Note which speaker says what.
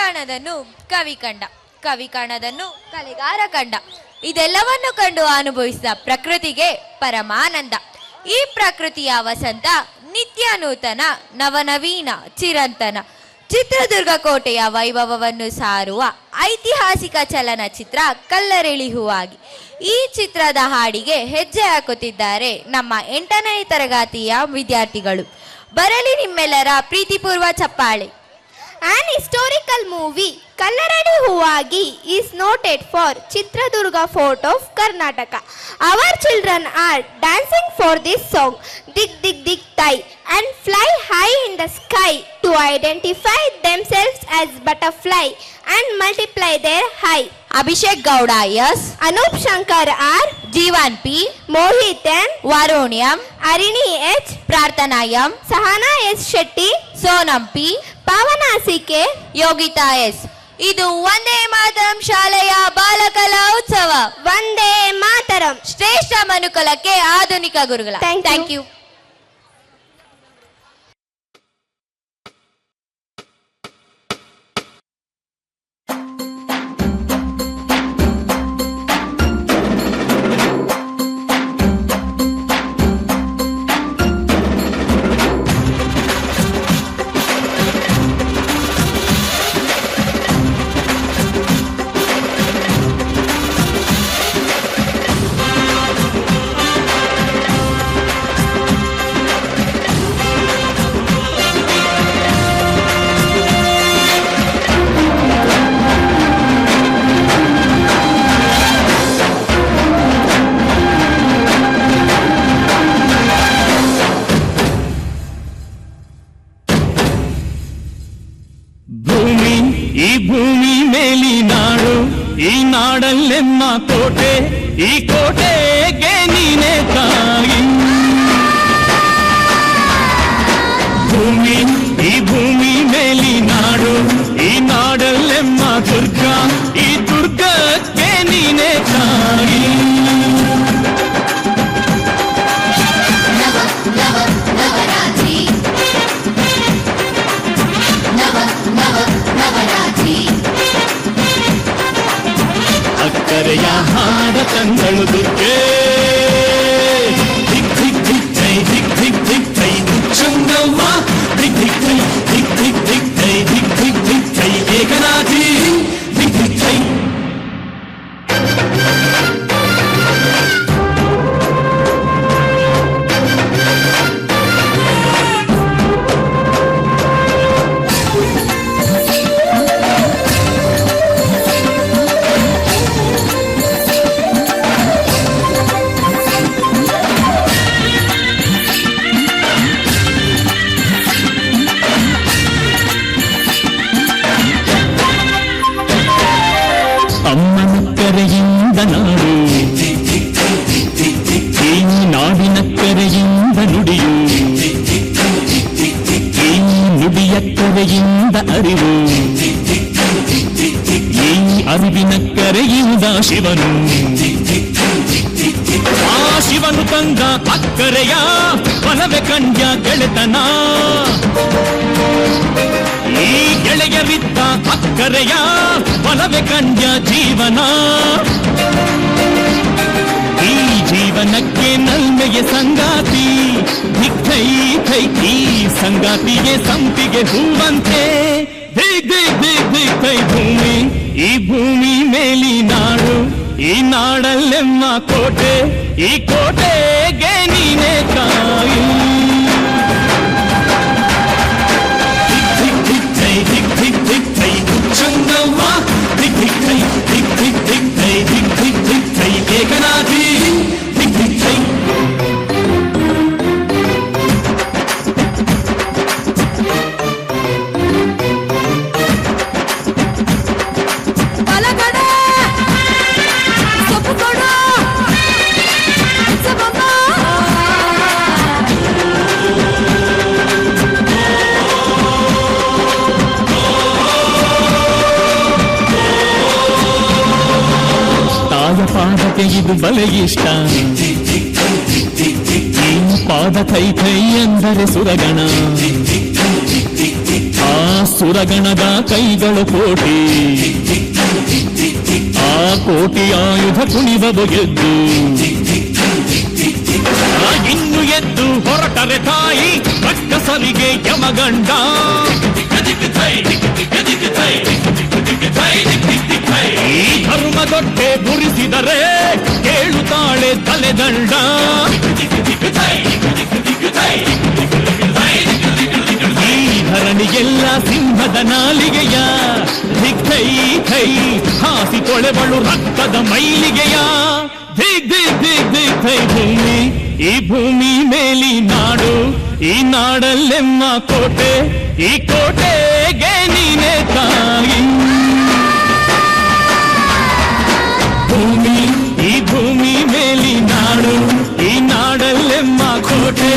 Speaker 1: ಕಾಣದನ್ನು ಕವಿ ಕಂಡ, ಕವಿ ಕಾಣದನ್ನು ಕಲೆಗಾರ ಕಂಡ. ಇದೆಲ್ಲವನ್ನು ಕಂಡು ಅನುಭವಿಸಿದ ಪ್ರಕೃತಿಗೆ ಪರಮಾನಂದ. ಈ ಪ್ರಕೃತಿಯ ವಸಂತ ನಿತ್ಯ ನೂತನ, ನವನವೀನ, ಚಿರಂತನ. ಚಿತ್ರದುರ್ಗ ಕೋಟೆಯ ವೈಭವವನ್ನು ಸಾರುವ ಐತಿಹಾಸಿಕ ಚಲನಚಿತ್ರ ಕಲ್ಲರಳಿ ಹೂವಾಗಿ. ಈ ಚಿತ್ರದ ಹಾಡಿಗೆ ಹೆಜ್ಜೆ ಹಾಕುತ್ತಿದ್ದಾರೆ ನಮ್ಮ 8ನೇ ತರಗತಿಯ ವಿದ್ಯಾರ್ಥಿಗಳು. ಬರಲಿ ನಿಮ್ಮೆಲ್ಲರ ಪ್ರೀತಿಪೂರ್ವ ಚಪ್ಪಾಳೆ.
Speaker 2: An historical movie, Kallaradi Huvagi, is noted for Chitradurga Fort of Karnataka. Our children are dancing for this song, Dig Dig Dig Thai, and fly high in the sky to identify themselves as butterfly and multiply their high.
Speaker 1: Abhishek Gowda S,
Speaker 2: Anup Shankar R,
Speaker 1: Jeevan P,
Speaker 2: Mohit N,
Speaker 1: Varun M,
Speaker 2: Arini H,
Speaker 1: Prarthana M,
Speaker 2: Sahana S Shetty,
Speaker 1: Sonam P,
Speaker 2: Pavana CK,
Speaker 1: Yogita S. ಇದು ವಂದೇ ಮಾತರಂ ಶಾಲೆಯ ಬಾಲಕಲಾ ಉತ್ಸವ.
Speaker 2: ವಂದೇ ಮಾತರಂ.
Speaker 1: ಶ್ರೇಷ್ಠ ಮನುಕುಲಕ್ಕೆ ಆಧುನಿಕ ಗುರುಗಳ. Thank you.
Speaker 3: ಈ ಭೂಮಿ ಮೇಲಿ ನಾಡು, ಈ ನಾಡಲ್ಲೆಮ್ಮ ಕೋಟೆ, ಈ ಕೋಟೆಗೆ ನೀನೆ ತಾಯಿ. ಭೂಮಿ, ಈ ಭೂಮಿ ಮೇಲಿ ನಾಡು, ಈ ನಾಡಲ್ಲೆಮ್ಮ ದುರ್ಗ, ಈ ದುರ್ಗಕ್ಕೆ ನೀನೆ ತಾಯಿ. ಅಕ್ಕರೆಯ ಹಾಡ ತಂದಳು ದುರ್ಗೆ, ದಿಕ್ ದಿಕ್ ದಿಕ್ ಜೈ, ದಿಕ್ ದಿಕ್ ದಿಕ್ ಜೈ ಚಂದವ್ವ, ದಿಕ್ ದಿಕ್ ಜೈ, ದಿಕ್ ದಿಕ್ ದಿಕ್ ಜೈ, ದಿಕ್ ದಿಕ್ ದಿಕ್ ಜೈ ಏಕನಾಥಿ, ದಿಕ್ ದಿಕ್ ಜೈ. ಅಮ್ಮನ ಕರೆಯಿಂದ ನಾಡು, ಈ ನಾಡಿನ ಕರೆಯಿಂದ ನುಡಿಯು, ಈ ನುಡಿಯ ಕರೆಯಿಂದ ಅರಿವು, ಈ ಅರಿವಿನ ಕರೆಯಿಂದ ಶಿವನು, ಆ ಶಿವನು ತಂದ ಅಕ್ಕರೆಯ ಬಲವೆ ಕಂಡ್ಯ ಗೆಳೆತನ, ಈ ಗೆಳೆಯರಿದ್ದ ಅಕ್ಕರೆಯ ಬಲವೆ ಕಂಡ್ಯ ಜೀವನ, ಈ ಜೀವನಕ್ಕೆ ನಲ್ಮೆಯ ಸಂಗಾತಿ, ದಿಗ್ಧೈ ಥೈ, ಈ ಸಂಗಾತಿಗೆ ಸಂಪಿಗೆ ಹೂವಂತೆ, ದಿಗ್ ದಿಗ್ ದಿಗ್ ದಿಗ್ ಥೈ ಭೂಮಿ, ಈ ಭೂಮಿ ಮೇಲಿ ನಾಡು, ಈ ನಾಡಲ್ಲೆಮ್ಮ ಕೋಟೆ, ಈ ಕೋಟೆಗೆ ನೀನೆ ತಾಯಿ. ದಿಕ್ ದಿಕ್ ದಿಕ್ ಜೈ ಚಂದವ್ವ, ದಿಕ್ ದಿಕ್ ಜೈ, ದಿಕ್ ದಿಕ್ ದಿಕ್ ಜೈ, ದಿಕ್ ದಿಕ್ ದಿಕ್ ಜೈ ಏಕನಾಥಿ, ದಿಕ್ ದಿಕ್ ಜೈ. ಪಾದಕ್ಕೆ ಇದು ಬಲೆ ಇಷ್ಟ, ಈ ಪಾದ ಥೈ ಥೈ ಎಂದರೆ ಸುರಗಣ, ಆ ಆ ಸುರಗಣದ ಕೈಗಳು ಕೋಟಿ, ಆ ಕೋಟಿ ಆಯುಧ ಕುಣಿಬವು ಗೆದ್ದು, ಇನ್ನು ಎದ್ದು ಹೊರಟರೆ ತಾಯಿ ರಕ್ಕಸರಿಗೆ ಯಮಗಂಡ. ಈ ಧರ್ಮದೊಟ್ಟೆ ಬುರಿಸಿದರೆ ಕೇಳುತ್ತಾಳೆ ತಲೆದಂಡ. ಈ ಧರಣಿಗೆಲ್ಲ ಸಿಂಹದ ನಾಲಿಗೆಯ ಧಿಕ್ ಥೈ ಥೈ, ಹಾಸಿ ತೊಳೆಬಳು ರಕ್ತದ ಮೈಲಿಗೆಯ ಧಿಕ್ ಧಿಕ್ ಧಿಕ್ ಧಿಕ್ ಥೈ ಥೈ. ಈ ಭೂಮಿ ಮೇಲಿ ನಾಡು, ಈ ನಾಡಲ್ಲೆಮ್ಮ ಕೋಟೆ, ಈ ಕೋಟೆಗೆ ನೀನೆ ತಾಯಿ. ಭೂಮಿ, ಈ ಭೂಮಿ ಮೇಲಿ ನಾಡು, ಈ ನಾಡಲ್ಲೆಮ್ಮ ಕೋಟೆ.